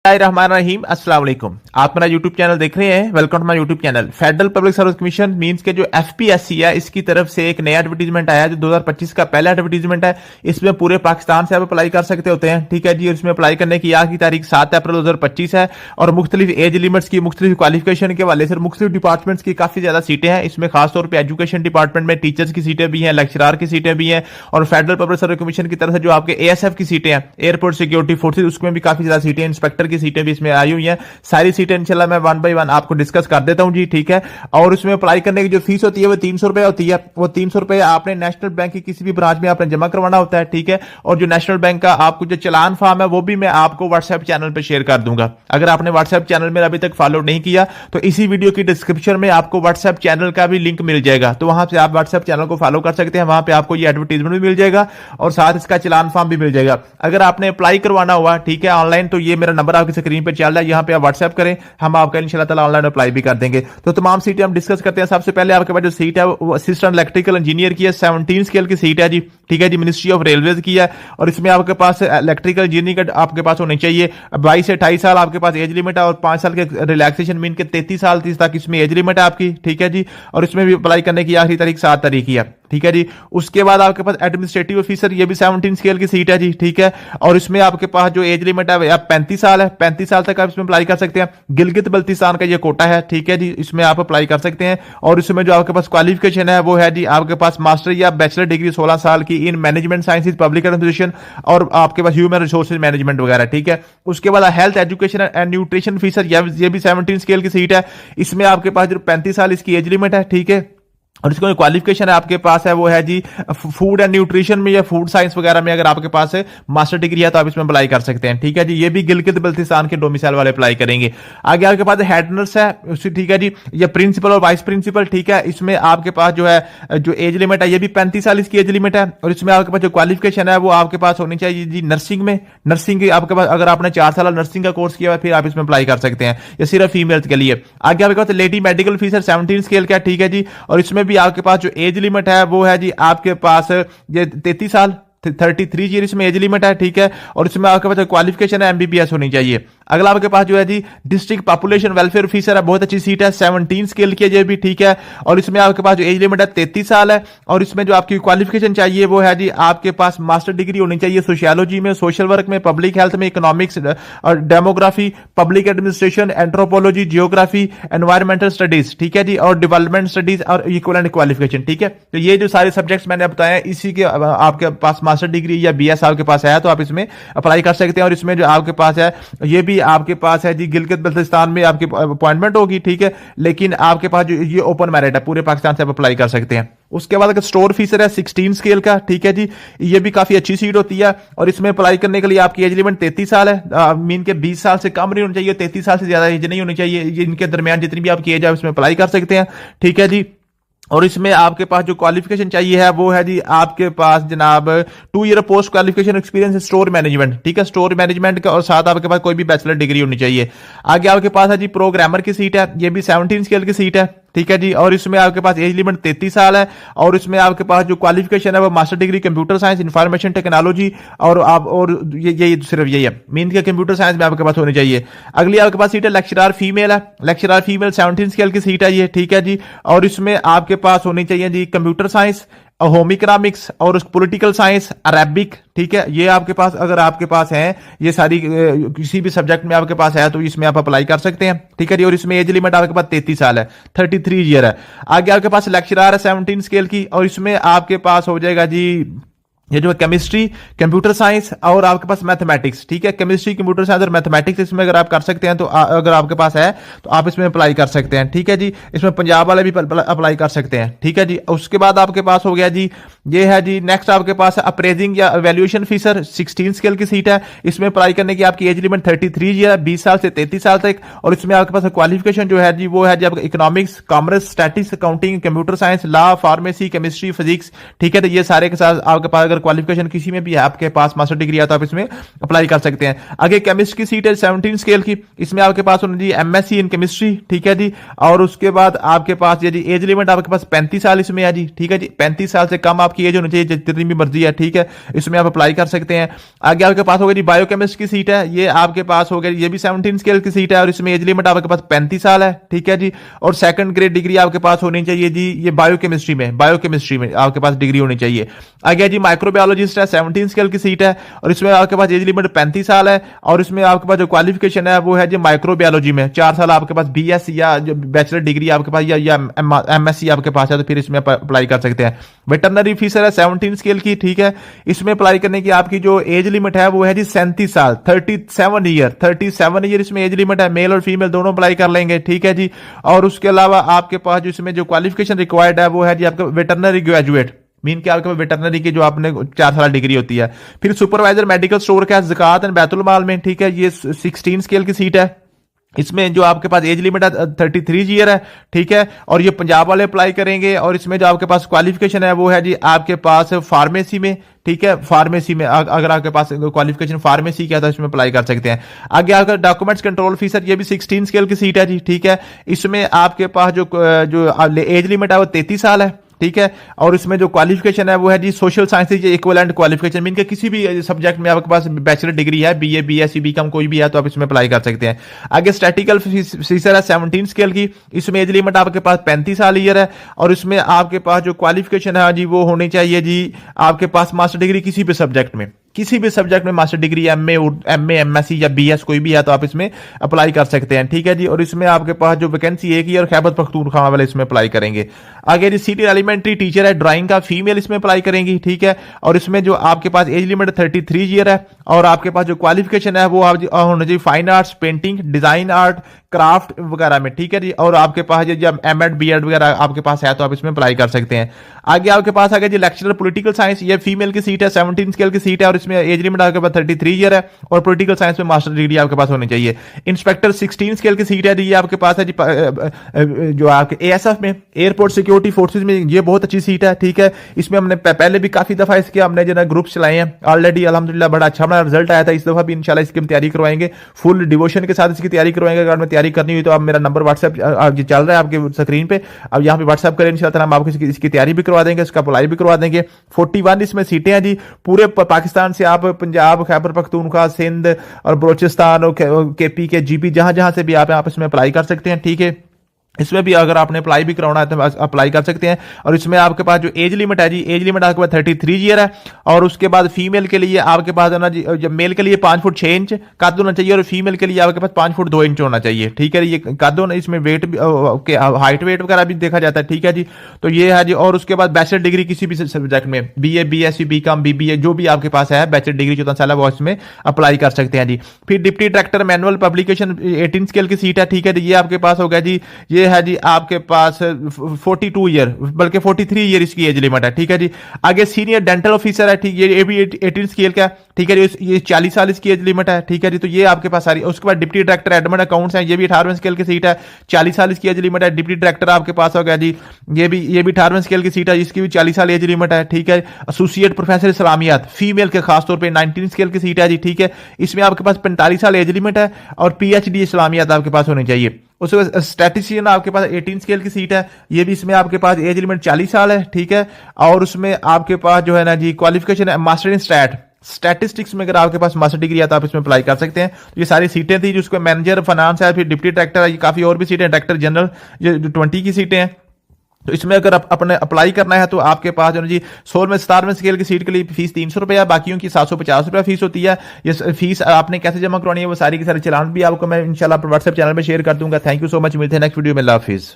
रहीम अस्सलाम वालेकुम। आप मेरा यूट्यूब चैनल देख रहे हैं, welcome to my YouTube channel. Federal public service commission means के जो एफपीएससी है, इसकी तरफ से एक नया एडवर्टीजमेंट आया है जो 2025 का पहला एडवर्टीजमेंट है। इसमें पूरे पाकिस्तान से आप अप्लाई कर सकते होते हैं, ठीक है जी। इसमें अप्लाई करने की आखिरी तारीख 7 अप्रैल 2025 है और मुख्तलिफ एज लिमिट्स की, मुख्तलिफ क्वालिफिकेशन के हवाले से मुख्तलिफ डिपार्टमेंट्स की काफी ज्यादा सीटें हैं। इसमें खासतौर पर एजुकेशन डिपार्टमेंट में टीचर्स की सीटें भी हैं, लेक्चरार की सीटें भी हैं और फेडरल पब्लिक सर्विस कमीशन की तरफ से जो आपके एएसएफ की सीटें हैं, एयरपोर्ट सिक्योरिटी फोर्सेज, उसमें भी काफी ज्यादा सीटें, इंस्पेक्टर की सीटें भी इसमें आई हुई है। सारी सीटें इंशाल्लाह मैं वन बाय वन आपको डिस्कस कर देता हूं जी, ठीक है। और उसमें अप्लाई करने की जो फीस होती है वो 300 रुपए होती है। वो 300 रुपए आपने नेशनल बैंक की किसी भी ब्रांच में आपने जमा करवाना होता है, ठीक है। और जो नेशनल बैंक का आपको जो चलान फॉर्म है वो भी मैं आपको व्हाट्सएप चैनल पर शेयर कर दूंगा। अगर आपने व्हाट्सएप चैनल में अभी तक फॉलो नहीं किया तो इसी वीडियो की डिस्क्रिप्शन में आपको व्हाट्सएप चैनल का भी लिंक मिल जाएगा, तो वहां से आप व्हाट्सएप चैनल को फॉलो कर सकते हैं। वहां पे आपको ये एडवर्टीजमेंट भी मिल जाएगा और साथ इसका चलान फॉर्म भी मिल जाएगा। अगर आपने अप्लाई करवाना हुआ, ठीक है, ऑनलाइन, तो ये मेरा नंबर आपकी स्क्रीन पर चल रहा है, यहां पे आप व्हाट्सएप करें, हम आपका इंशाल्लाह ताला ऑनलाइन अप्लाई भी कर देंगे। तो तमाम सीटें हम डिस्कस करते हैं। सबसे पहले आपके पास जो सीट है वो असिस्टेंट इलेक्ट्रिकल इंजीनियर की है, 17 स्केल की सीट है जी, ठीक है जी, मिनिस्ट्री ऑफ रेलवेज की है। और इसमें आपके पास इलेक्ट्रिकल इंजीनियरिंग का आपके पास होनी चाहिए 22 से 28 साल आपके पास एज लिमिट है और 5 साल के रिलैक्सेशन मीन के 33 साल तक इसमें एज लिमिट है आपकी, ठीक है जी। और इसमें भी अप्लाई करने की आखिरी तारीख 7 तारीख की है, ठीक है जी। उसके बाद आपके पास एडमिनिस्ट्रेटिव ऑफिसर, ये भी 17 स्केल की सीट है जी, ठीक है। और इसमें आपके पास जो एज लिमिट है 35 साल है, 35 साल तक आप इसमें अप्लाई कर सकते हैं। गिलगित बल्तिस्तान का ये कोटा है, ठीक है जी, इसमें आप अप्लाई कर सकते हैं। और इसमें जो आपके पास क्वालिफिकेशन है वो है जी आपके पास मास्टर या बैचलर डिग्री 16 साल की in management sciences, public administration और आपके पास ह्यूमन रिसोर्सेज मैनेजमेंट वगैरह, ठीक है। उसके बाद health education and nutrition officer, ये भी 17 स्केल की सीट है। इसमें आपके पास जो 35 साल इसकी एज लिमिट है, ठीक है। और इसको क्वालिफिकेशन है आपके पास है वो है जी फूड एंड न्यूट्रिशन में या फूड साइंस वगैरह में अगर आपके पास है मास्टर डिग्री है तो आप इसमें अप्लाई कर सकते हैं, ठीक है जी। ये भी गिलगित बल्तिस्तान के डोमिसाइल वाले अप्लाई करेंगे। आगे आपके पास हेड नर्स है, ठीक है जी, ये प्रिंसिपल और वाइस प्रिंसिपल, ठीक है। इसमें आपके पास जो है जो एज लिमिट है ये भी 35 साल इसकी एज लिमिट है। और इसमें आपके पास जो क्वालिफिकेशन है वो आपके पास होनी चाहिए जी नर्सिंग में, नर्सिंग की आपके पास अगर आपने 4 साल नर्सिंग का कोर्स किया है फिर आप इसमें अप्लाई कर सकते हैं, ये सिर्फ फीमेल्स के लिए। आगे आपके पास लेडी मेडिकल ऑफिसर 17 स्केल का, ठीक है जी। और इसमें भी आपके पास जो एज लिमिट है वो है जी आपके पास ये 33 साल 33 ईयर इसमें एज लिमिट है, ठीक है। और इसमें आपके पास क्वालिफिकेशन है एमबीबीएस होनी चाहिए। अगला आपके पास जो है जी डिस्ट्रिक्ट पॉपुलेशन वेलफेयर ऑफिसर है, बहुत अच्छी सीट है, 17 स्केल की है भी, ठीक है। और इसमें आपके पास जो एज लिमिट है 33 साल है। और इसमें जो आपकी क्वालिफिकेशन चाहिए वो है जी आपके पास मास्टर डिग्री होनी चाहिए सोशियोलॉजी में, सोशल वर्क में, पब्लिक हेल्थ में, इकोनॉमिक्स और demography, public administration, anthropology, geography, environmental studies, ठीक है जी, और डेवलपमेंट स्टडीज और इक्विवेलेंट क्वालिफिकेशन, ठीक है। तो ये जो सारे सब्जेक्ट्स मैंने बताया इसी के आपके पास मास्टर डिग्री या बीएस आपके पास है तो आप इसमें अप्लाई कर सकते हैं। और इसमें जो आपके पास है ये भी आपके पास है जी गिलगित बल्तिस्तान में आपकी अपॉइंटमेंट होगी, ठीक है। लेकिन आपके पास जो ये ओपन मेरिट है, पूरे पाकिस्तान से आप अप्लाई कर सकते हैं। उसके बाद अगर स्टोर ऑफिसर है 16 स्केल का, ठीक है जी, ये भी काफी अच्छी सीट होती है। और इसमें अप्लाई करने के लिए आपकी एज लिमिट 33 साल है, मीन के 20 साल से कम नहीं होनी चाहिए, 33 साल से ज्यादा एज नहीं होनी चाहिए। इनके दरमियान जितनी भी आपकी एज है उसमें अप्लाई कर सकते हैं, ठीक है जी। और इसमें आपके पास जो क्वालिफिकेशन चाहिए है वो है जी आपके पास जनाब 2 year post qualification experience store management, ठीक है, स्टोर मैनेजमेंट का। और साथ आपके पास कोई भी बैचलर डिग्री होनी चाहिए। आगे आपके पास है जी प्रोग्रामर की सीट है, ये भी 17 स्केल की सीट है, ठीक है जी। और इसमें आपके पास एज लिमिट 33 साल है। और इसमें आपके पास जो क्वालिफिकेशन है वो master degree computer science, information technology और आप और ये सिर्फ यही है, मीन के कंप्यूटर साइंस में आपके पास होनी चाहिए। अगली आपके पास सीट है लेक्चरर फीमेल है, लेक्चरर फीमेल 17 स्केल की सीट है ये, ठीक है जी। और इसमें आपके पास होनी चाहिए जी कंप्यूटर साइंस, होम इकोनॉमिक्स और पॉलिटिकल साइंस, अरेबिक, ठीक है। ये आपके पास अगर आपके पास है ये सारी किसी भी सब्जेक्ट में आपके पास है तो इसमें आप अप्लाई कर सकते हैं, ठीक है जी। और इसमें एज लिमिट आपके पास 33 साल है, 33 ईयर है। आगे आपके पास लेक्चरर है 17 स्केल की। और इसमें आपके पास हो जाएगा जी ये जो है केमिस्ट्री, कंप्यूटर साइंस और आपके पास मैथमेटिक्स, ठीक है। केमिस्ट्री, कंप्यूटर साइंस और मैथमेटिक्स इसमें अगर आप कर सकते हैं तो अगर आपके पास है तो आप इसमें अप्लाई कर सकते हैं, ठीक है जी। इसमें पंजाब वाले भी अप्लाई कर सकते हैं, ठीक है जी। उसके बाद आपके पास हो गया जी ये है जी नेक्स्ट आपके पास अप्रेजिंग या वैल्यूएशन ऑफिसर 16 स्केल की सीट है। इसमें अप्लाई करने की आपकी एज लिमिट 33 ईयर, 20 साल से 33 साल तक। और इसमें आपके पास क्वालिफिकेशन जो है जी वो है जी आपका economics, commerce, statistics, accounting, computer science, law, pharmacy, chemistry, physics, ठीक है। तो ये सारे के साथ आपके पास अगर अगर क्वालिफिकेशन किसी में भी है आपके पास मास्टर डिग्री है तो आप इसमें अप्लाई कर सकते हैं। आगे केमिस्ट की सीट है 17 स्केल की, इसमें आपके पास होना जी एमएससी इन केमिस्ट्री, ठीक है जी। और उसके बाद आपके पास ये जी एज लिमिट आपके पास 35 साल इसमें है जी, ठीक है जी। 35 साल से कम आपकी एज होनी चाहिए जितनी भी मर्जी है, ठीक है, इसमें आप अप्लाई कर सकते हैं। आगे आपके पास होगा जी बायोकेमिस्ट की सीट है, ये आपके पास हो गया, ये भी 17 स्केल की सीट है और इसमें एज लिमिट आपके पास 35 साल है, ठीक है जी। और सेकंड ग्रेड डिग्री आपके पास होनी चाहिए जी, ये बायोकेमिस्ट्री में आपके पास डिग्री होनी चाहिए। आगे जी माइक्रोबायोलॉजिस्ट है, 17 स्केल की सीट है और इसमें आपके पास एज लिमिट 35 साल है और इसमें आपके पास जो क्वालिफिकेशन है वो है जी माइक्रोबायोलॉजी में 4 साल आपके पास बीएससी या जो बैचलर डिग्री आपके पास या एमएससी आपके पास है तो फिर इसमें अप्लाई कर सकते हैं। वेटरनरी ऑफिसर है 17 स्केल की, ठीक है, इसमें अप्लाई करने की आपकी जो एज लिमिट है वो है जी 37 साल, 37 ईयर इसमें एज लिमिट है। मेल और फीमेल दोनों अप्लाई कर लेंगे, ठीक है जी। और उसके अलावा आपके पास जो इसमें जो क्वालिफिकेशन रिक्वायर्ड है वो है जी आपका वेटरनरी ग्रेजुएट, मीन के आपके वेटरनरी की जो आपने 4 साल डिग्री होती है। फिर सुपरवाइजर मेडिकल स्टोर का ज़कात एंड बैतुल माल में, ठीक है, ये 16 स्केल की सीट है, इसमें जो आपके पास एज लिमिट है 33 ईयर है, ठीक है। और ये पंजाब वाले अप्लाई करेंगे और इसमें जो आपके पास क्वालिफिकेशन है वो है जी आपके पास फार्मेसी में, ठीक है, फार्मेसी में अगर आपके पास क्वालिफिकेशन फार्मेसी का है तो इसमें अप्लाई कर सकते हैं। आगे आपका डॉक्यूमेंट्स कंट्रोल ऑफिसर, ये भी 16 स्केल की सीट है जी, ठीक है, इसमें आपके पास जो एज लिमिट है वो 33 साल है, ठीक है। और इसमें जो क्वालिफिकेशन है वो है जी social sciences equivalent qualification, mean के किसी भी सब्जेक्ट में आपके पास बैचलर डिग्री है, बीए बीएससी बीकॉम कोई भी है तो आप इसमें अप्लाई कर सकते हैं। आगे स्टैटिकल ऑफिसर है 17 स्केल की, इसमें एज लिमिट आपके पास 35 साल ईयर है और इसमें आपके पास जो क्वालिफिकेशन है जी वो होनी चाहिए जी आपके पास मास्टर डिग्री किसी भी सब्जेक्ट में मास्टर डिग्री एमए एमएससी या बीएस कोई भी है तो आप इसमें अप्लाई कर सकते हैं, ठीक है जी। और इसमें आपके पास जो वैकेंसी एक ही और खैबर पख्तूनख्वा वाले इसमें अप्लाई करेंगे। आगे जी सीनियर एलिमेंट्री टीचर है ड्राइंग का, फीमेल इसमें अप्लाई करेंगी, ठीक है। और इसमें जो आपके पास एज लिमिट 33 ईयर है और आपके पास जो क्वालिफिकेशन है वो होना चाहिए fine arts, painting, design art, craft वगैरह में, ठीक है जी। और आपके पास जब एमएड बीएड वगैरह आपके पास है तो आप इसमें अप्लाई कर सकते हैं। आगे आपके पास आगे जी लेक्चरर पॉलिटिकल साइंस, ये फीमेल की सीट है, 17 स्केल की सीट है और इसमें एज लिमिट आपके पास 33 ईयर है और पॉलिटिकल साइंस में मास्टर डिग्री आपके पास होनी चाहिए। इंस्पेक्टर 16 स्केल की सीट है जी, ये आपके पास है जी जो आपके एएसएफ में, एयरपोर्ट सिक्योरिटी फोर्सेज में, ये बहुत अच्छी सीट है, ठीक है। इसमें हमने पहले भी काफी दफा इसके हमने जो ग्रुप चलाए हैं ऑलरेडी, अल्हम्दुलिल्लाह बड़ा अच्छा हमारा रिजल्ट आया था। इस दफा भी इंशाल्लाह इसकी हम तैयारी करवाएंगे, फुल डिवोशन के साथ इसकी तैयारी करवाएंगे। अगर हमें तैयारी करनी हुई तो आप मेरा नंबर व्हाट्सएप चल रहा है आपके स्क्रीन पे, अब यहाँ पे व्हाट्सएप करें, इंशाल्लाह हम आपको इसकी तैयारी भी करवा देंगे, इसका अप्लाई भी करवा देंगे। 41 इसमें सीटें हैं जी, पूरे पाकिस्तान से आप पंजाब, खैबर पख्तूनख्वा, सिंध और बलोचिस्तान और केपी के जीपी जहां जहां से भी आप इसमें अप्लाई कर सकते हैं, ठीक है। इसमें भी अगर आपने अप्लाई भी कराना है तो अप्लाई कर सकते हैं। और इसमें आपके पास जो एज लिमिट है जी, एज लिमिट आपके पास 33 ईयर है और उसके बाद फीमेल के लिए आपके पास है ना जी, जब मेल के लिए 5 फुट 6 इंच कद होना चाहिए और फीमेल के लिए आपके पास 5 फुट 2 इंच होना चाहिए, ठीक है। ये कद होना, इसमें वेट हाइट वेट वगैरह भी देखा जाता है, ठीक है जी। तो ये है जी। और उसके बाद बैचलर डिग्री किसी भी सब्जेक्ट में, बीए बीएससी बीकॉम बीबीए जो भी आपके पास है बैचलर डिग्री 14 साल वो इसमें अप्लाई कर सकते हैं जी। फिर deputy director manual publication 18 scale की सीट है, ठीक है। ये आपके पास होगा जी, ये है जी आपके पास 42 ईयर बल्कि 43 ईयर इसकी एज लिमिट है, ठीक है जी। आगे सीनियर डेंटल ऑफिसर है, ठीक, ये भी 18 स्केल का, ठीक है जी। ये 40 साल इसकी एज लिमिट है, ठीक है जी। तो ये आपके पास सारी। उसके बाद डिप्टी डायरेक्टर एडमिन अकाउंट्स है, ये भी 18वें स्केल की सीट है, 40 साल इसकी एज लिमिट है। डिप्टी डायरेक्टर आपके पास होगा जी, ये भी 18वें स्केल की सीट है, इसकी भी 40 साल एज लिमिट है, ठीक है। एसोसिएट प्रोफेसर इस्लामियात फीमेल के खासतौर पर 19 स्केल की सीट है जी, ठीक है। इसमें आपके पास 45 साल एज लिमिट है और पीएचडी इस्लामियात आपके पास होनी चाहिए। उसके बाद स्टैटिस्टिशियन आपके पास 18 स्केल की सीट है, ये भी इसमें आपके पास एज लिमिट 40 साल है, ठीक है। और उसमें आपके पास जो है ना जी क्वालिफिकेशन है मास्टर इन स्टैटिस्टिक्स में, अगर आपके पास मास्टर डिग्री है तो आप इसमें अप्लाई कर सकते हैं। ये सारी सीटें थी, जिसको मैनेजर फाइनेंस है, फिर डिप्टी डायरेक्टर है, ये काफी और भी सीटें, डायरेक्टर जनरल, ये 20 की सीटें हैं। तो इसमें अगर अपने अप्लाई करना है तो आपके पास जो जी 16वें 17वें स्केल की सीट के लिए फीस 300 रुपया, बाकियों की 750 रुपया फीस होती है। ये फीस आपने कैसे जमा करवानी है वो सारी की सारी चलान भी आपको मैं इंशाल्लाह व्हाट्सएप चैनल में शेयर कर दूंगा। थैंक यू सो मच, मिलते हैं नेक्स्ट वीडियो में, अल्लाह हाफिज।